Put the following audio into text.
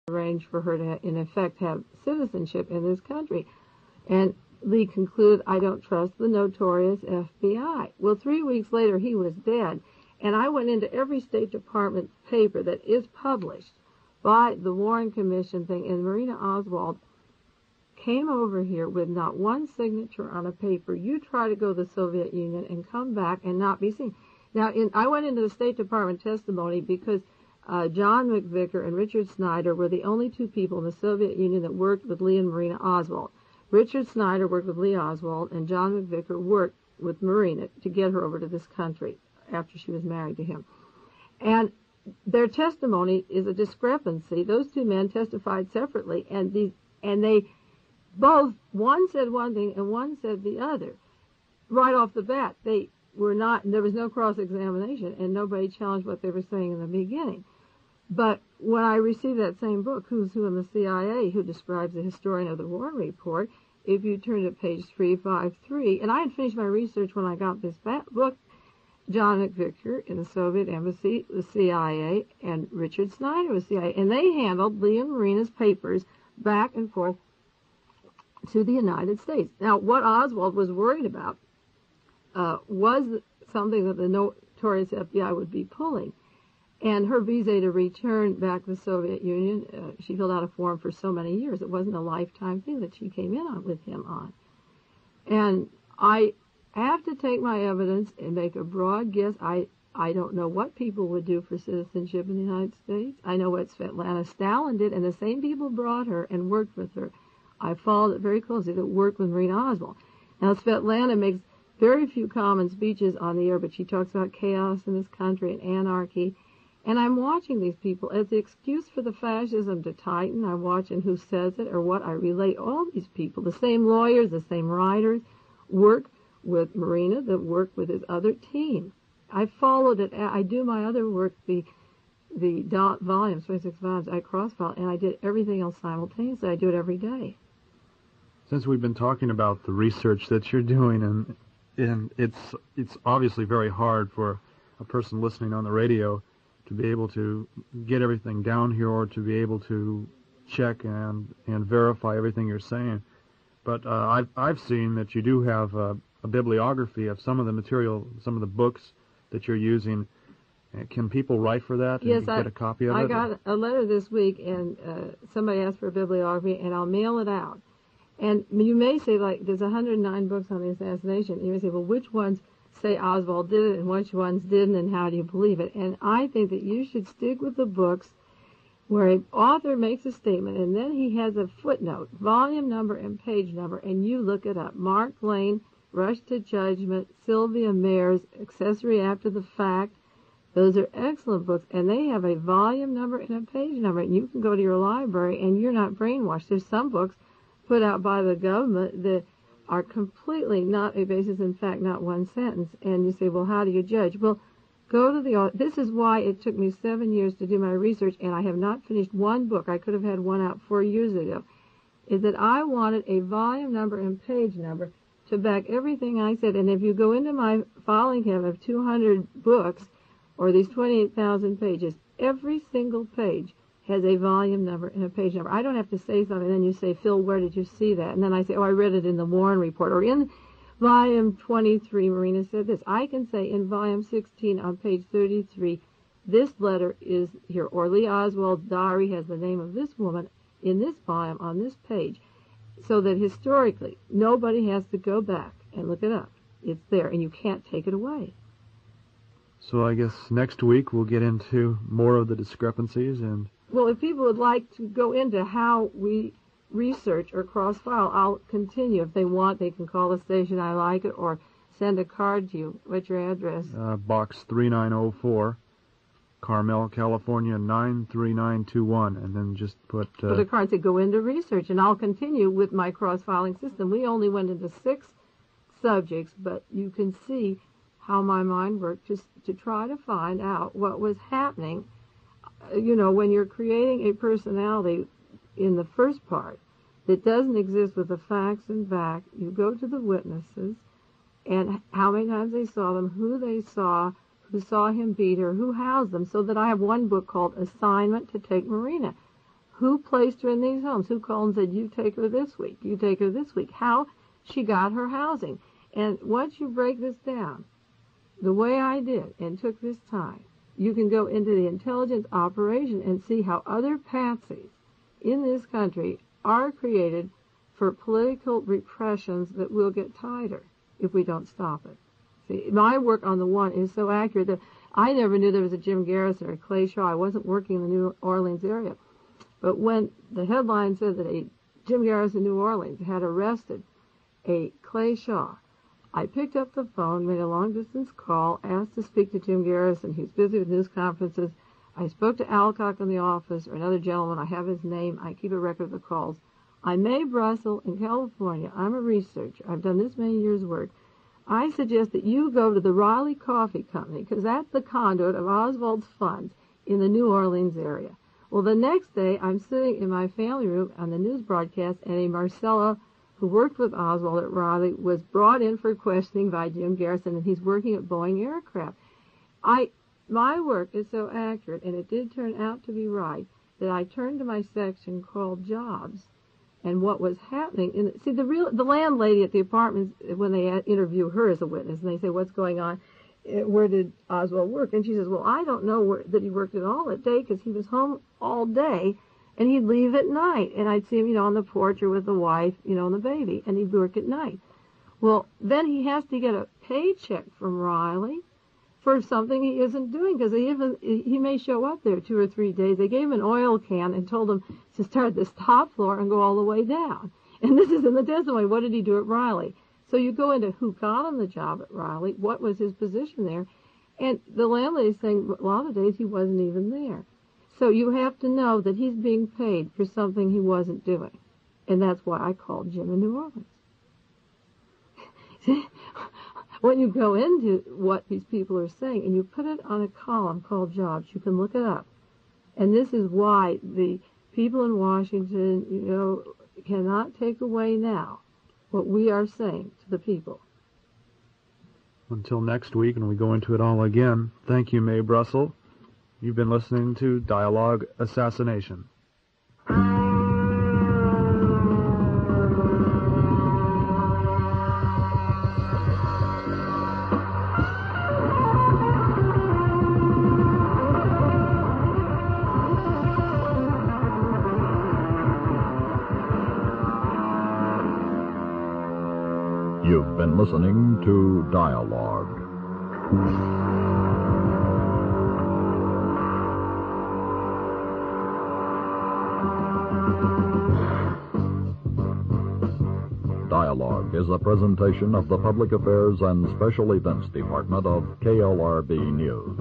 arranged for her to, in effect, have citizenship in this country. And Lee concluded, I don't trust the notorious FBI. Well, 3 weeks later, he was dead. And I went into every State Department paper that is published by the Warren Commission thing, and Marina Oswald came over here with not one signature on a paper. You try to go to the Soviet Union and come back and not be seen. Now, I went into the State Department testimony because John McVicker and Richard Snyder were the only two people in the Soviet Union that worked with Lee and Marina Oswald. Richard Snyder worked with Lee Oswald, and John McVicker worked with Marina to get her over to this country after she was married to him. And their testimony is a discrepancy. Those two men testified separately, and they both, one said one thing and one said the other. Right off the bat, they were not, there was no cross-examination, and nobody challenged what they were saying in the beginning. But when I received that same book, Who's Who in the CIA, who describes the historian of the Warren Report, if you turn to page 353, and I had finished my research when I got this book, John McVicker in the Soviet Embassy, the CIA, and Richard Snyder was CIA, and they handled Lee and Marina's papers back and forth to the United States. Now, what Oswald was worried about was something that the notorious FBI would be pulling. And her visa to return back to the Soviet Union, she filled out a form for so many years. It wasn't a lifetime thing that she came in on with him on. And I have to take my evidence and make a broad guess. I don't know what people would do for citizenship in the United States. I know what Svetlana Stalin did, and the same people brought her and worked with her. I followed it very closely, that worked with Marina Oswald. Now, Svetlana makes very few common speeches on the air, but she talks about chaos in this country and anarchy. And I'm watching these people as the excuse for the fascism to tighten. I'm watching who says it or what. I relate all these people, the same lawyers, the same writers, work with Marina that work with his other team. I followed it. I do my other work, the volumes, 26 volumes, I cross-file, and I did everything else simultaneously. I do it every day. Since we've been talking about the research that you're doing, and it's obviously very hard for a person listening on the radio to be able to get everything down here or to be able to check and verify everything you're saying. But I've seen that you do have a bibliography of some of the material, some of the books that you're using. Can people write for that and yes, get a copy of it? I got a letter this week, and somebody asked for a bibliography, and I'll mail it out. And you may say, like, there's 109 books on the assassination. And you may say, well, which ones say Oswald did it and which ones didn't, and how do you believe it? And I think that you should stick with the books where an author makes a statement, and then he has a footnote, volume number and page number, and you look it up. Mark Lane, Rush to Judgment, Sylvia Mayer's Accessory After the Fact. Those are excellent books, and they have a volume number and a page number, and you can go to your library, and you're not brainwashed. There's some books put out by the government that are completely not a basis in fact, not one sentence. And you say, well, how do you judge? Well, go to the, this is why it took me 7 years to do my research, and I have not finished one book. I could have had one out 4 years ago. Is that I wanted a volume number and page number to back everything I said. And if you go into my filing cabinet of 200 books, or these 28,000 pages, every single page has a volume number and a page number. I don't have to say something, and then you say, Phil, where did you see that? And then I say, oh, I read it in the Warren Report, or in volume 23, Marina said this. I can say in volume 16 on page 33, this letter is here, or Lee Oswald's diary has the name of this woman in this volume on this page, so that historically, nobody has to go back and look it up. It's there, and you can't take it away. So I guess next week we'll get into more of the discrepancies. And well, if people would like to go into how we research or cross-file, I'll continue. If they want, they can call the station, I like it, or send a card to you. What's your address? Box 3904, Carmel, California, 93921, and then just put a card and say, go into research, and I'll continue with my cross-filing system. We only went into 6 subjects, but you can see how my mind worked just to try to find out what was happening. You know, when you're creating a personality in the first part that doesn't exist with the facts and back, you go to the witnesses and how many times they saw them, who they saw, who saw him beat her, who housed them, so that I have one book called Assignment to Take Marina. Who placed her in these homes? Who called and said, you take her this week, you take her this week? How she got her housing. And once you break this down, the way I did and took this time, you can go into the intelligence operation and see how other patsies in this country are created for political repressions that will get tighter if we don't stop it. See, my work on the one is so accurate that I never knew there was a Jim Garrison or a Clay Shaw. I wasn't working in the New Orleans area. But when the headline said that a Jim Garrison New Orleans had arrested a Clay Shaw, I picked up the phone, made a long-distance call, asked to speak to Jim Garrison. He was busy with news conferences. I spoke to Alcock in the office, or another gentleman. I have his name. I keep a record of the calls. I'm Mae Brussell in California. I'm a researcher. I've done this many years' work. I suggest that you go to the Riley Coffee Company, because that's the conduit of Oswald's funds in the New Orleans area. Well, the next day, I'm sitting in my family room on the news broadcast, and a Marcella who worked with Oswald at Riley was brought in for questioning by Jim Garrison, and he's working at Boeing Aircraft. My work is so accurate, and it did turn out to be right, that I turned to my section called Jobs, and what was happening. See, the landlady at the apartments, when they interview her as a witness, and they say, what's going on? Where did Oswald work? And she says, well, I don't know that he worked at all that day, because he was home all day, and he'd leave at night. And I'd see him, on the porch or with the wife, and the baby, and he'd work at night. Well, then he has to get a paycheck from Riley for something he isn't doing, because he may show up there 2 or 3 days. They gave him an oil can and told him to start at this top floor and go all the way down. And this is in the testimony. What did he do at Riley? So you go into who got him the job at Riley, what was his position there, and the landlady's saying a lot of the days he wasn't even there. So you have to know that he's being paid for something he wasn't doing. And that's why I called Jim in New Orleans. When you go into what these people are saying and you put it on a column called Jobs, you can look it up. And this is why the people in Washington, cannot take away now what we are saying to the people. Until next week, and we go into it all again, thank you, Mae Brussell. You've been listening to Dialogue Assassination. You've been listening to Dialogue. Dialogue is a presentation of the Public Affairs and Special Events Department of KLRB News.